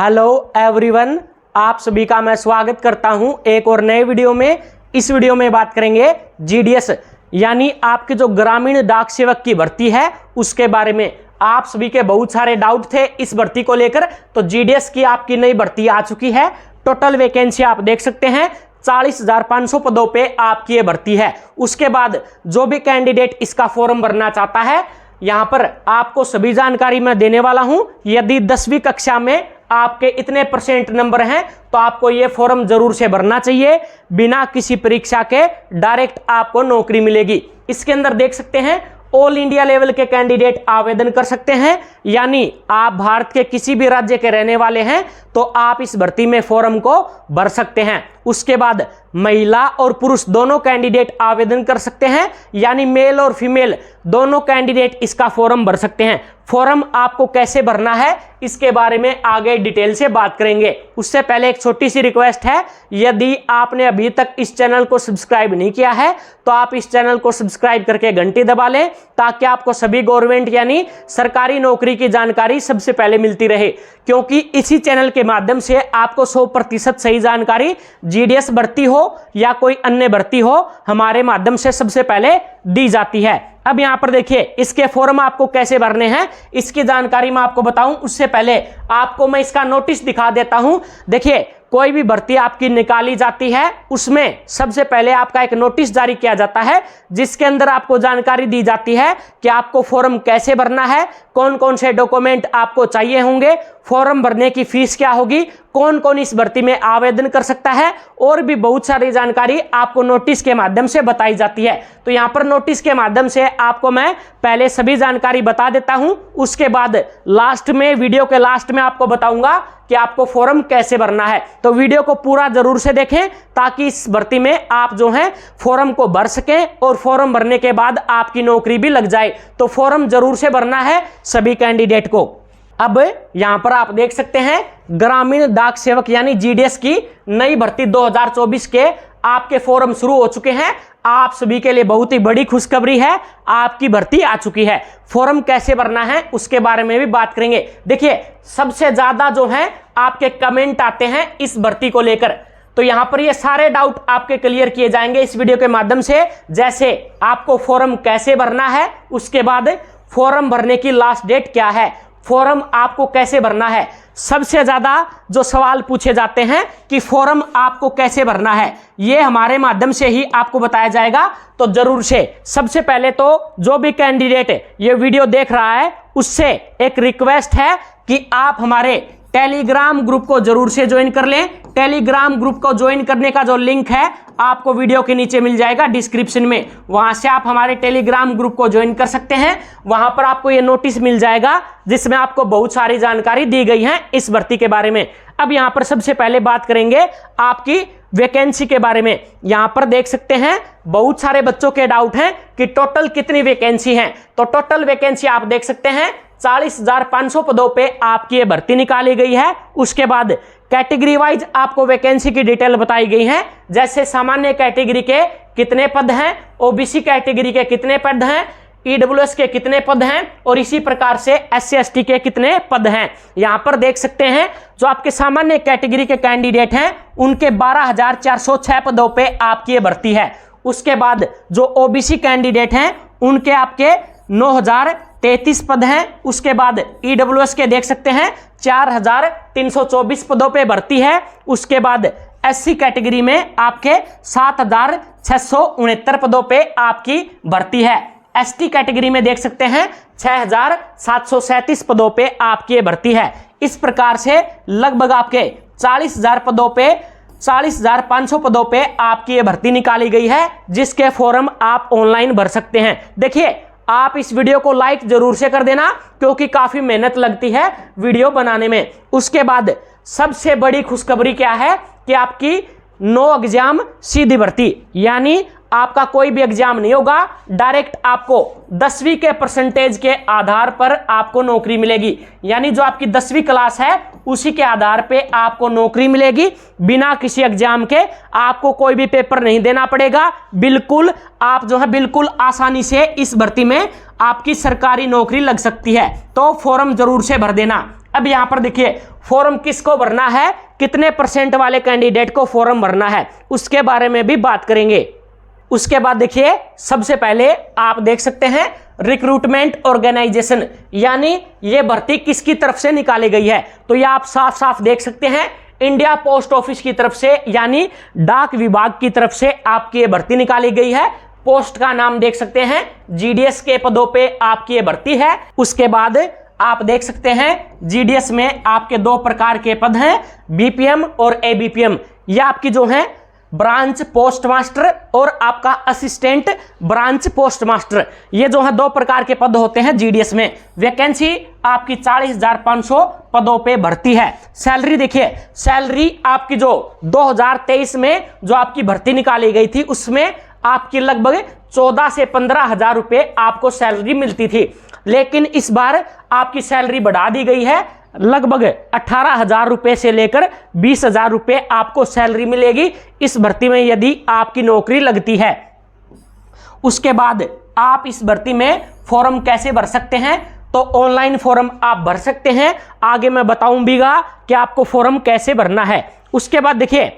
Hello everyone, आप सभी का मैं स्वागत करता हूं एक और नए वीडियो में। इस वीडियो में बात करेंगे जीडीएस यानी आपके जो ग्रामीण डाक सेवक की भर्ती है उसके बारे में। आप सभी के बहुत सारे डाउट थे इस भर्ती को लेकर, तो जीडीएस की आपकी नई भर्ती आ चुकी है। टोटल वैकेंसी आप देख सकते हैं 40,500 पदों पे आपकी ये भर्ती है। उसके बाद जो भी कैंडिडेट इसका फॉर्म भरना चाहता है, यहां पर आपको सभी जानकारी मैं देने वाला हूं। यदि 10वीं कक्षा में आपके इतने परसेंट नंबर हैं तो आपको ये फॉर्म जरूर से भरना चाहिए। बिना किसी परीक्षा के डायरेक्ट आपको नौकरी मिलेगी। इसके अंदर देख सकते हैं ऑल इंडिया लेवल के कैंडिडेट आवेदन कर सकते हैं, यानी आप भारत के किसी भी राज्य के रहने वाले हैं तो आप इस भर्ती में फॉर्म को भर सकते हैं। उसके बाद महिला और पुरुष दोनों कैंडिडेट आवेदन कर सकते हैं, यानी मेल और फीमेल दोनों कैंडिडेट इसका फॉर्म भर सकते हैं। फॉर्म आपको कैसे भरना है इसके बारे में आगे डिटेल से बात करेंगे। उससे पहले एक छोटी सी रिक्वेस्ट है, यदि आपने अभी तक इस चैनल को सब्सक्राइब नहीं किया है तो आप इस चैनल को सब्सक्राइब करके घंटी दबा लें, ताकि आपको सभी गवर्नमेंट यानी सरकारी नौकरी की जानकारी सबसे पहले मिलती रहे। क्योंकि इसी चैनल के माध्यम से आपको 100% सही जानकारी जीडीएस भर्ती हो या कोई अन्य भर्ती हो हमारे माध्यम से सबसे पहले दी जाती है। अब यहां पर देखिए इसके फॉर्म आपको कैसे भरने हैं इसकी जानकारी मैं आपको बताऊं, उससे पहले आपको मैं इसका नोटिस दिखा देता हूं। देखिए, कोई भी भर्ती आपकी निकाली जाती है उसमें सबसे पहले आपका एक नोटिस जारी किया जाता है, जिसके अंदर आपको जानकारी दी जाती है कि आपको फॉर्म कैसे भरना है, कौन कौन से डॉक्यूमेंट आपको चाहिए होंगे, फॉर्म भरने की फीस क्या होगी, कौन कौन इस भर्ती में आवेदन कर सकता है, और भी बहुत सारी जानकारी आपको नोटिस के माध्यम से बताई जाती है। तो यहाँ पर नोटिस के माध्यम से आपको मैं पहले सभी जानकारी बता देता हूं, उसके बाद लास्ट में, वीडियो के लास्ट में आपको बताऊंगा कि आपको फॉर्म कैसे भरना है। तो वीडियो को पूरा जरूर से देखें ताकि इस भर्ती में आप जो है फॉर्म को भर सकें और फॉर्म भरने के बाद आपकी नौकरी भी लग जाए। तो फॉर्म जरूर से भरना है सभी कैंडिडेट को। अब यहां पर आप देख सकते हैं ग्रामीण डाक सेवक यानी जीडीएस की नई भर्ती 2024 के आपके फॉर्म शुरू हो चुके हैं। आप सभी के लिए बहुत ही बड़ी खुशखबरी है, आपकी भर्ती आ चुकी है। फॉर्म कैसे भरना है उसके बारे में भी बात करेंगे। देखिए, सबसे ज्यादा जो है आपके कमेंट आते हैं इस भर्ती को लेकर, तो यहां पर ये सारे डाउट आपके क्लियर किए जाएंगे इस वीडियो के माध्यम से। जैसे आपको फॉर्म कैसे भरना है, उसके बाद फॉर्म भरने की लास्ट डेट क्या है, फॉर्म आपको कैसे भरना है। सबसे ज्यादा जो सवाल पूछे जाते हैं कि फॉर्म आपको कैसे भरना है, ये हमारे माध्यम से ही आपको बताया जाएगा। तो जरूर से सबसे पहले तो जो भी कैंडिडेट ये वीडियो देख रहा है उससे एक रिक्वेस्ट है कि आप हमारे टेलीग्राम ग्रुप को जरूर से ज्वाइन कर लें। टेलीग्राम ग्रुप को ज्वाइन करने का जो लिंक है आपको वीडियो के नीचे मिल जाएगा डिस्क्रिप्शन में, वहां से आप हमारे टेलीग्राम ग्रुप को ज्वाइन कर सकते हैं। वहां पर आपको ये नोटिस मिल जाएगा जिसमें आपको बहुत सारी जानकारी दी गई है इस भर्ती के बारे में। अब यहां पर सबसे पहले बात करेंगे आपकी वैकेंसी के बारे में। यहां पर देख सकते हैं बहुत सारे बच्चों के डाउट हैं कि टोटल कितनी वैकेंसी है। तो टोटल वैकेंसी आप देख सकते हैं 40,500 पदों पे आपकी ये भर्ती निकाली गई है। उसके बाद कैटेगरी वाइज आपको वैकेंसी की डिटेल बताई गई है, जैसे सामान्य कैटेगरी के कितने पद हैं, ओबीसी कैटेगरी के कितने पद हैं, ईडब्ल्यूएस के कितने पद हैं, और इसी प्रकार से एससी एसटी के कितने पद हैं। यहां पर देख सकते हैं जो आपके सामान्य कैटेगरी के कैंडिडेट हैं उनके 12,406 पदों पे आपकी ये भर्ती है। उसके बाद जो ओबीसी कैंडिडेट हैं उनके आपके 9,033 पद हैं। उसके बाद ईडब्ल्यूएस के देख सकते हैं 4,324 पदों पे भर्ती है। उसके बाद एससी कैटेगरी में आपके 7,669 पदों पे आपकी भर्ती है। एसटी कैटेगरी में देख सकते हैं 6,737 पदों पे आपकी भर्ती है। इस प्रकार से लगभग आपके 40,000 पदों पे 40,500 पदों पे आपकी ये भर्ती निकाली गई है, जिसके फॉर्म आप ऑनलाइन भर सकते हैं। देखिए, आप इस वीडियो को लाइक जरूर से कर देना क्योंकि काफी मेहनत लगती है वीडियो बनाने में। उसके बाद सबसे बड़ी खुशखबरी क्या है कि आपकी नो एग्जाम सीधी भर्ती, यानी आपका कोई भी एग्जाम नहीं होगा, डायरेक्ट आपको 10वीं के परसेंटेज के आधार पर आपको नौकरी मिलेगी। यानी जो आपकी 10वीं क्लास है उसी के आधार पे आपको नौकरी मिलेगी। बिना किसी एग्जाम के आपको कोई भी पेपर नहीं देना पड़ेगा। बिल्कुल आप जो है बिल्कुल आसानी से इस भर्ती में आपकी सरकारी नौकरी लग सकती है। तो फॉर्म जरूर से भर देना। अब यहां पर देखिए फॉर्म किसको भरना है, कितने % वाले कैंडिडेट को फॉर्म भरना है, उसके बारे में भी बात करेंगे। उसके बाद देखिए, सबसे पहले आप देख सकते हैं रिक्रूटमेंट ऑर्गेनाइजेशन, यानी ये भर्ती किसकी तरफ से निकाली गई है। तो ये आप साफ साफ देख सकते हैं, इंडिया पोस्ट ऑफिस की तरफ से, यानी डाक विभाग की तरफ से आपकी ये भर्ती निकाली गई है। पोस्ट का नाम देख सकते हैं, जीडीएस के पदों पे आपकी ये भर्ती है। उसके बाद आप देख सकते हैं जीडीएस में आपके 2 प्रकार के पद हैं, बीपीएम और एबीपीएम। ये आपकी जो है ब्रांच पोस्ट मास्टर और आपका असिस्टेंट ब्रांच पोस्ट मास्टर, ये जो है 2 प्रकार के पद होते हैं जीडीएस में। वैकेंसी आपकी 40,500 पदों पे भर्ती है। सैलरी देखिए, सैलरी आपकी जो 2023 में जो आपकी भर्ती निकाली गई थी उसमें आपकी लगभग 14 से 15 हजार रुपए आपको सैलरी मिलती थी, लेकिन इस बार आपकी सैलरी बढ़ा दी गई है। लगभग 18,000 रुपए से लेकर 20,000 रुपए आपको सैलरी मिलेगी इस भर्ती में, यदि आपकी नौकरी लगती है। उसके बाद आप इस भर्ती में फॉर्म कैसे भर सकते हैं, तो ऑनलाइन फॉर्म आप भर सकते हैं। आगे मैं बताऊंगा कि आपको फॉर्म कैसे भरना है। उसके बाद देखिए,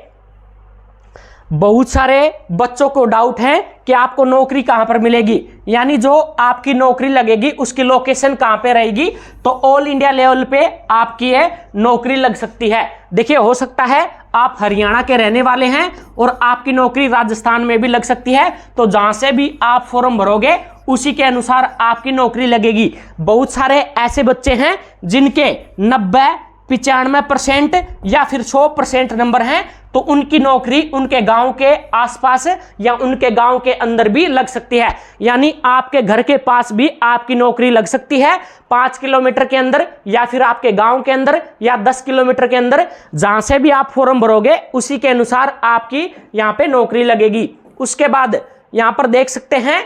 बहुत सारे बच्चों को डाउट है कि आपको नौकरी कहां पर मिलेगी, यानी जो आपकी नौकरी लगेगी उसकी लोकेशन कहां पे रहेगी। तो ऑल इंडिया लेवल पे आपकी ये नौकरी लग सकती है। देखिए, हो सकता है आप हरियाणा के रहने वाले हैं और आपकी नौकरी राजस्थान में भी लग सकती है, तो जहां से भी आप फॉर्म भरोगे उसी के अनुसार आपकी नौकरी लगेगी। बहुत सारे ऐसे बच्चे हैं जिनके 90, 95% या फिर 100% नंबर हैं, तो उनकी नौकरी उनके गांव के आसपास या उनके गांव के अंदर भी लग सकती है, यानी आपके घर के पास भी आपकी नौकरी लग सकती है। 5 किलोमीटर के अंदर या फिर आपके गांव के अंदर या 10 किलोमीटर के अंदर, जहां से भी आप फॉर्म भरोगे उसी के अनुसार आपकी यहां पे नौकरी लगेगी। उसके बाद यहां पर देख सकते हैं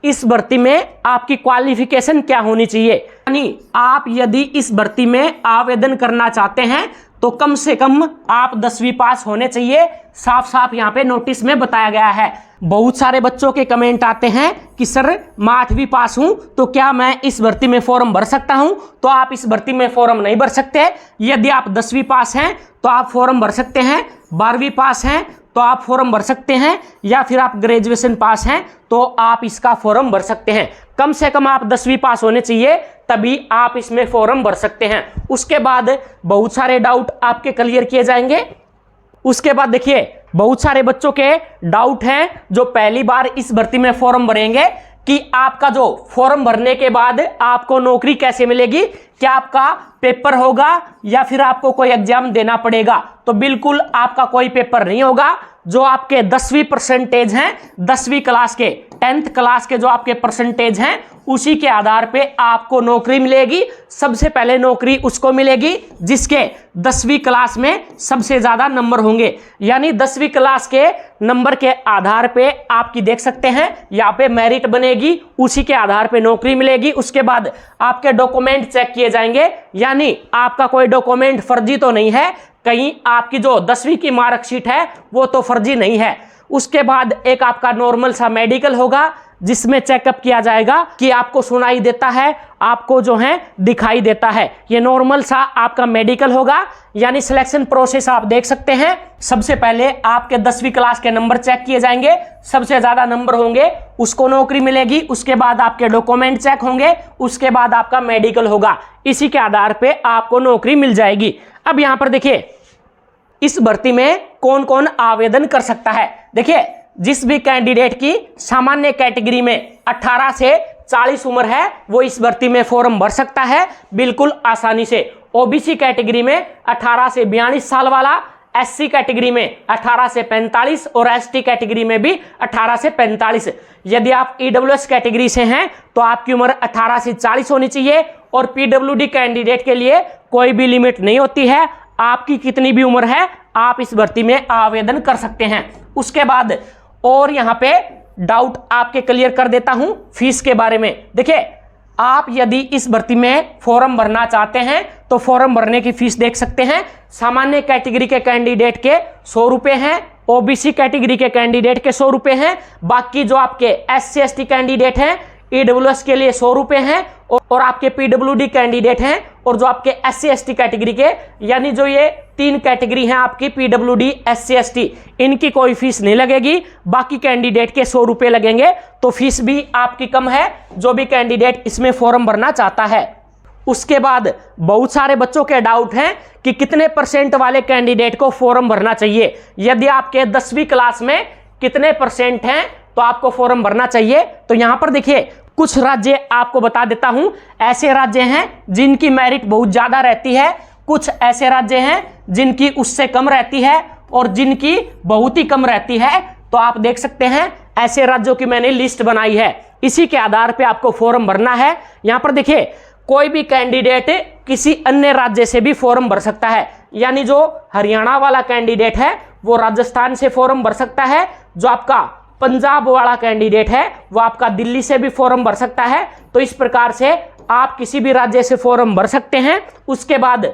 इस भर्ती में आपकी क्वालिफिकेशन क्या होनी चाहिए, यानी आप यदि इस भर्ती में आवेदन करना चाहते हैं तो कम से कम आप 10वीं पास होने चाहिए। साफ साफ यहाँ पे नोटिस में बताया गया है। बहुत सारे बच्चों के कमेंट आते हैं कि सर मैं 8वीं पास हूं तो क्या मैं इस भर्ती में फॉर्म भर सकता हूं, तो आप इस भर्ती में फॉर्म नहीं भर सकते। यदि आप 10वीं पास हैं तो आप फॉर्म भर सकते हैं, 12वीं पास हैं तो आप फॉर्म भर सकते हैं, या फिर आप ग्रेजुएशन पास हैं तो आप इसका फॉर्म भर सकते हैं। कम से कम आप 10वीं पास होने चाहिए, तभी आप इसमें फॉर्म भर सकते हैं। उसके बाद बहुत सारे डाउट आपके क्लियर किए जाएंगे। उसके बाद देखिए, बहुत सारे बच्चों के डाउट हैं जो पहली बार इस भर्ती में फॉर्म भरेंगे कि आपका जो फॉर्म भरने के बाद आपको नौकरी कैसे मिलेगी, क्या आपका पेपर होगा या फिर आपको कोई एग्जाम देना पड़ेगा। तो बिल्कुल आपका कोई पेपर नहीं होगा। जो आपके 10वीं परसेंटेज हैं, 10वीं क्लास के 10th क्लास के जो आपके परसेंटेज हैं, उसी के आधार पे आपको नौकरी मिलेगी। सबसे पहले नौकरी उसको मिलेगी जिसके 10वीं क्लास में सबसे ज्यादा नंबर होंगे, यानी 10वीं क्लास के नंबर के आधार पे आपकी देख सकते हैं यहाँ पे मेरिट बनेगी, उसी के आधार पे नौकरी मिलेगी। उसके बाद आपके डॉक्यूमेंट चेक किए जाएंगे, यानी आपका कोई डॉक्यूमेंट फर्जी तो नहीं है, कहीं आपकी जो 10वीं की मार्कशीट है वो तो फर्जी नहीं है। उसके बाद एक आपका नॉर्मल सा मेडिकल होगा जिसमें चेकअप किया जाएगा कि आपको सुनाई देता है, आपको जो है दिखाई देता है। ये नॉर्मल सा आपका मेडिकल होगा। यानी सिलेक्शन प्रोसेस आप देख सकते हैं, सबसे पहले आपके 10वीं क्लास के नंबर चेक किए जाएंगे, सबसे ज्यादा नंबर होंगे उसको नौकरी मिलेगी। उसके बाद आपके डॉक्यूमेंट चेक होंगे, उसके बाद आपका मेडिकल होगा, इसी के आधार पे आपको नौकरी मिल जाएगी। अब यहां पर देखिए, इस भर्ती में कौन कौन आवेदन कर सकता है। देखिए, जिस भी कैंडिडेट की सामान्य कैटेगरी में 18 से 40 उम्र है वो इस भर्ती में फॉर्म भर सकता है बिल्कुल आसानी से। ओबीसी कैटेगरी में 18 से 42 साल वाला, एससी कैटेगरी में 18 से 45 और एसटी कैटेगरी में भी 18 से 45। यदि आप ईडब्ल्यूएस कैटेगरी से हैं तो आपकी उम्र 18 से 40 होनी चाहिए। और पीडब्ल्यूडी कैंडिडेट के लिए कोई भी लिमिट नहीं होती है, आपकी कितनी भी उम्र है आप इस भर्ती में आवेदन कर सकते हैं। उसके बाद और यहां पे डाउट आपके क्लियर कर देता हूं फीस के बारे में। देखिए, आप यदि इस भर्ती में फॉर्म भरना चाहते हैं तो फॉर्म भरने की फीस देख सकते हैं। सामान्य कैटेगरी के कैंडिडेट के 100 रुपए हैं, ओबीसी कैटेगरी के कैंडिडेट के 100 रुपए हैं। बाकी जो आपके एससी एसटी कैंडिडेट हैं ईडब्ल्यूएस के लिए 100 रुपए हैं और आपके पीडब्ल्यूडी कैंडिडेट हैं और जो आपके एससी एसटी कैटेगरी के, यानी जो ये 3 कैटेगरी हैं आपकी पीडब्ल्यूडी एससी एसटी, इनकी कोई फीस नहीं लगेगी। बाकी कैंडिडेट के 100 रुपए लगेंगे, तो फीस भी आपकी कम है जो भी कैंडिडेट इसमें फॉर्म भरना चाहता है। उसके बाद बहुत सारे बच्चों के डाउट हैं कि कितने % वाले कैंडिडेट को फॉर्म भरना चाहिए। यदि आपके 10वीं क्लास में कितने % हैं तो आपको फॉर्म भरना चाहिए। तो यहां पर देखिए कुछ राज्य आपको बता देता हूं। ऐसे राज्य हैं जिनकी मेरिट बहुत ज्यादा रहती है, कुछ ऐसे राज्य हैं जिनकी उससे कम रहती है और जिनकी बहुत ही कम रहती है। तो आप देख सकते हैं ऐसे राज्यों की मैंने लिस्ट बनाई है, इसी के आधार पे आपको फॉर्म भरना है। यहां पर देखिए कोई भी कैंडिडेट किसी अन्य राज्य से भी फॉर्म भर सकता है, यानी जो हरियाणा वाला कैंडिडेट है वो राजस्थान से फॉर्म भर सकता है, जो आपका पंजाब वाला कैंडिडेट है वो आपका दिल्ली से भी फॉर्म भर सकता है। तो इस प्रकार से आप किसी भी राज्य से फॉर्म भर सकते हैं। उसके बाद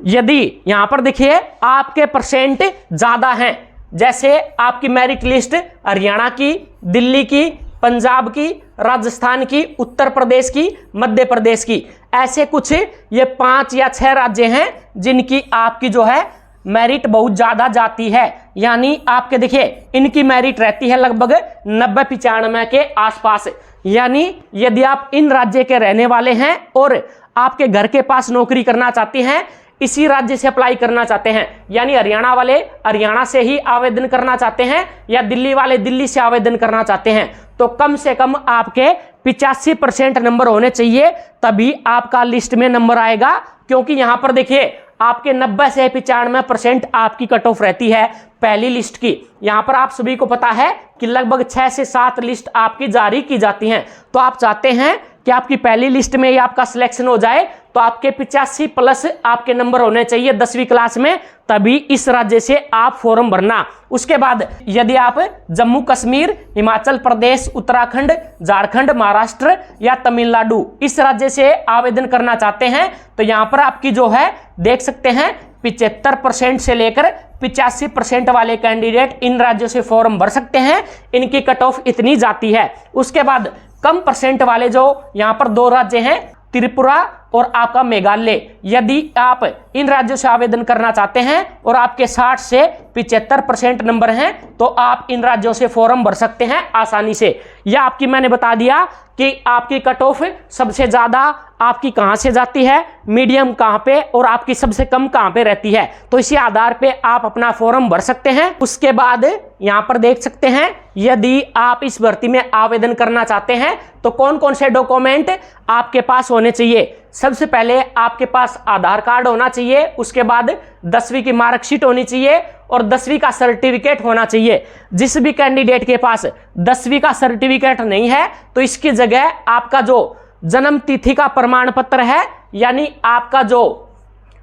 यदि यहां पर देखिए आपके % ज्यादा हैं, जैसे आपकी मेरिट लिस्ट हरियाणा की, दिल्ली की, पंजाब की, राजस्थान की, उत्तर प्रदेश की, मध्य प्रदेश की, ऐसे कुछ ये 5 या 6 राज्य हैं जिनकी आपकी जो है मेरिट बहुत ज्यादा जाती है। यानी आपके देखिए इनकी मेरिट रहती है लगभग 90-95 के आसपास। यानी यदि आप इन राज्य के रहने वाले हैं और आपके घर के पास नौकरी करना चाहते हैं, इसी राज्य से अप्लाई करना चाहते हैं, यानी हरियाणा वाले हरियाणा से ही आवेदन करना चाहते हैं या दिल्ली वाले दिल्ली से आवेदन करना चाहते हैं, तो कम से कम आपके 85% नंबर होने चाहिए, तभी आपका लिस्ट में नंबर आएगा। क्योंकि यहां पर देखिए आपके 90 से 95% आपकी कट ऑफ रहती है पहली लिस्ट की। यहां पर आप सभी को पता है कि लगभग 6 से 7 लिस्ट आपकी जारी की जाती हैं। तो आप चाहते हैं कि आपकी पहली लिस्ट में ही आपका सिलेक्शन हो जाए, तो आपके 85+ आपके नंबर होने चाहिए 10वीं क्लास में, तभी इस राज्य से आप फॉर्म भरना। उसके बाद यदि आप जम्मू कश्मीर, हिमाचल प्रदेश, उत्तराखंड, झारखंड, महाराष्ट्र या तमिलनाडु इस राज्य से आवेदन करना चाहते हैं, तो यहां पर आपकी जो है देख सकते हैं 75% से लेकर 85% वाले कैंडिडेट इन राज्यों से फॉर्म भर सकते हैं। इनकी कट ऑफ इतनी जाती है। उसके बाद कम % वाले जो यहां पर 2 राज्य हैं, त्रिपुरा और आपका मेघालय, यदि आप इन राज्यों से आवेदन करना चाहते हैं और आपके 60 से 75% नंबर हैं, तो आप इन राज्यों से फॉर्म भर सकते हैं आसानी से। यह आपकी मैंने बता दिया कि आपकी कट ऑफ सबसे ज्यादा आपकी कहां से जाती है, मीडियम कहां पे और आपकी सबसे कम कहां पे रहती है। तो इसी आधार पे आप अपना फॉर्म भर सकते हैं। उसके बाद यहां पर देख सकते हैं यदि आप इस भर्ती में आवेदन करना चाहते हैं तो कौन कौन से डॉक्यूमेंट आपके पास होने चाहिए। सबसे पहले आपके पास आधार कार्ड होना चाहिए, उसके बाद 10वीं की मार्कशीट होनी चाहिए और 10वीं का सर्टिफिकेट होना चाहिए। जिस भी कैंडिडेट के पास 10वीं का सर्टिफिकेट नहीं है तो इसकी जगह आपका जो जन्म तिथि का प्रमाण पत्र है, यानी आपका जो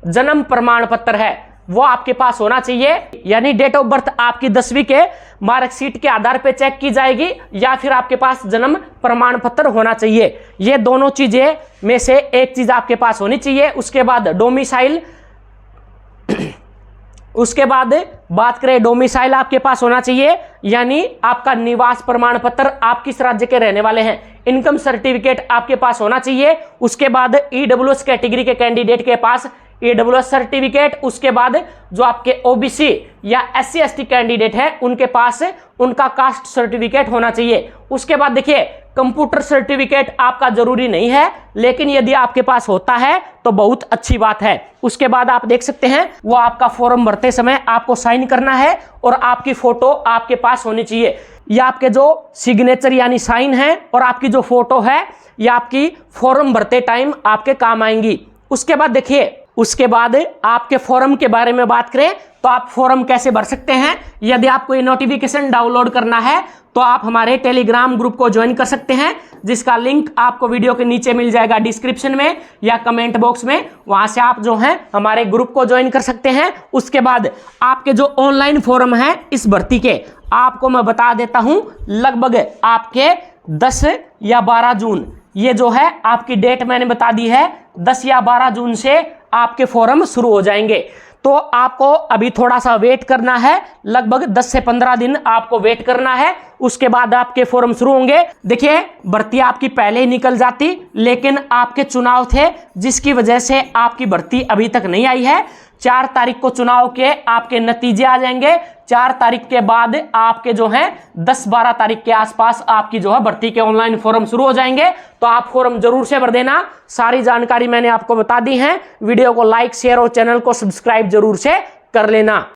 जन्म प्रमाण पत्र है वो आपके पास होना चाहिए। यानी डेट ऑफ बर्थ आपकी 10वीं के मार्कशीट के आधार पे चेक की जाएगी या फिर आपके पास जन्म प्रमाण पत्र होना चाहिए। ये दोनों चीजें में से एक चीज आपके पास होनी चाहिए। उसके बाद डोमिसाइल, उसके बाद बात करें डोमिसाइल आपके पास होना चाहिए, यानी आपका निवास प्रमाण पत्र, आप किस राज्य के रहने वाले हैं। इनकम सर्टिफिकेट आपके पास होना चाहिए। उसके बाद ईडब्ल्यूएस कैटेगरी के कैंडिडेट के पास ईडब्ल्यूएस सर्टिफिकेट। उसके बाद जो आपके ओबीसी या एससी एसटी कैंडिडेट है उनके पास उनका कास्ट सर्टिफिकेट होना चाहिए। उसके बाद देखिए कंप्यूटर सर्टिफिकेट आपका जरूरी नहीं है, लेकिन यदि आपके पास होता है तो बहुत अच्छी बात है। उसके बाद आप देख सकते हैं वो आपका फॉर्म भरते समय आपको साइन करना है और आपकी फोटो आपके पास होनी चाहिए। या आपके जो सिग्नेचर यानी साइन है और आपकी जो फोटो है ये आपकी फॉर्म भरते टाइम आपके काम आएंगी। उसके बाद देखिए उसके बाद आपके फॉर्म के बारे में बात करें तो आप फॉर्म कैसे भर सकते हैं। यदि आपको ये नोटिफिकेशन डाउनलोड करना है तो आप हमारे टेलीग्राम ग्रुप को ज्वाइन कर सकते हैं, जिसका लिंक आपको वीडियो के नीचे मिल जाएगा डिस्क्रिप्शन में या कमेंट बॉक्स में। वहां से आप जो है हमारे ग्रुप को ज्वाइन कर सकते हैं। उसके बाद आपके जो ऑनलाइन फॉर्म है इस भर्ती के, आपको मैं बता देता हूं लगभग आपके 10 या 12 जून, ये जो है आपकी डेट मैंने बता दी है, 10 या 12 जून से आपके फॉर्म शुरू हो जाएंगे। तो आपको अभी थोड़ा सा वेट करना है, लगभग 10 से 15 दिन आपको वेट करना है, उसके बाद आपके फॉर्म शुरू होंगे। देखिए भर्ती आपकी पहले ही निकल जाती, लेकिन आपके चुनाव थे जिसकी वजह से आपकी भर्ती अभी तक नहीं आई है। 4 तारीख को चुनाव के आपके नतीजे आ जाएंगे। 4 तारीख के बाद आपके जो है 10-12 तारीख के आसपास आपकी जो है भर्ती के ऑनलाइन फॉर्म शुरू हो जाएंगे। तो आप फॉर्म जरूर से भर देना। सारी जानकारी मैंने आपको बता दी है। वीडियो को लाइक, शेयर और चैनल को सब्सक्राइब जरूर से कर लेना।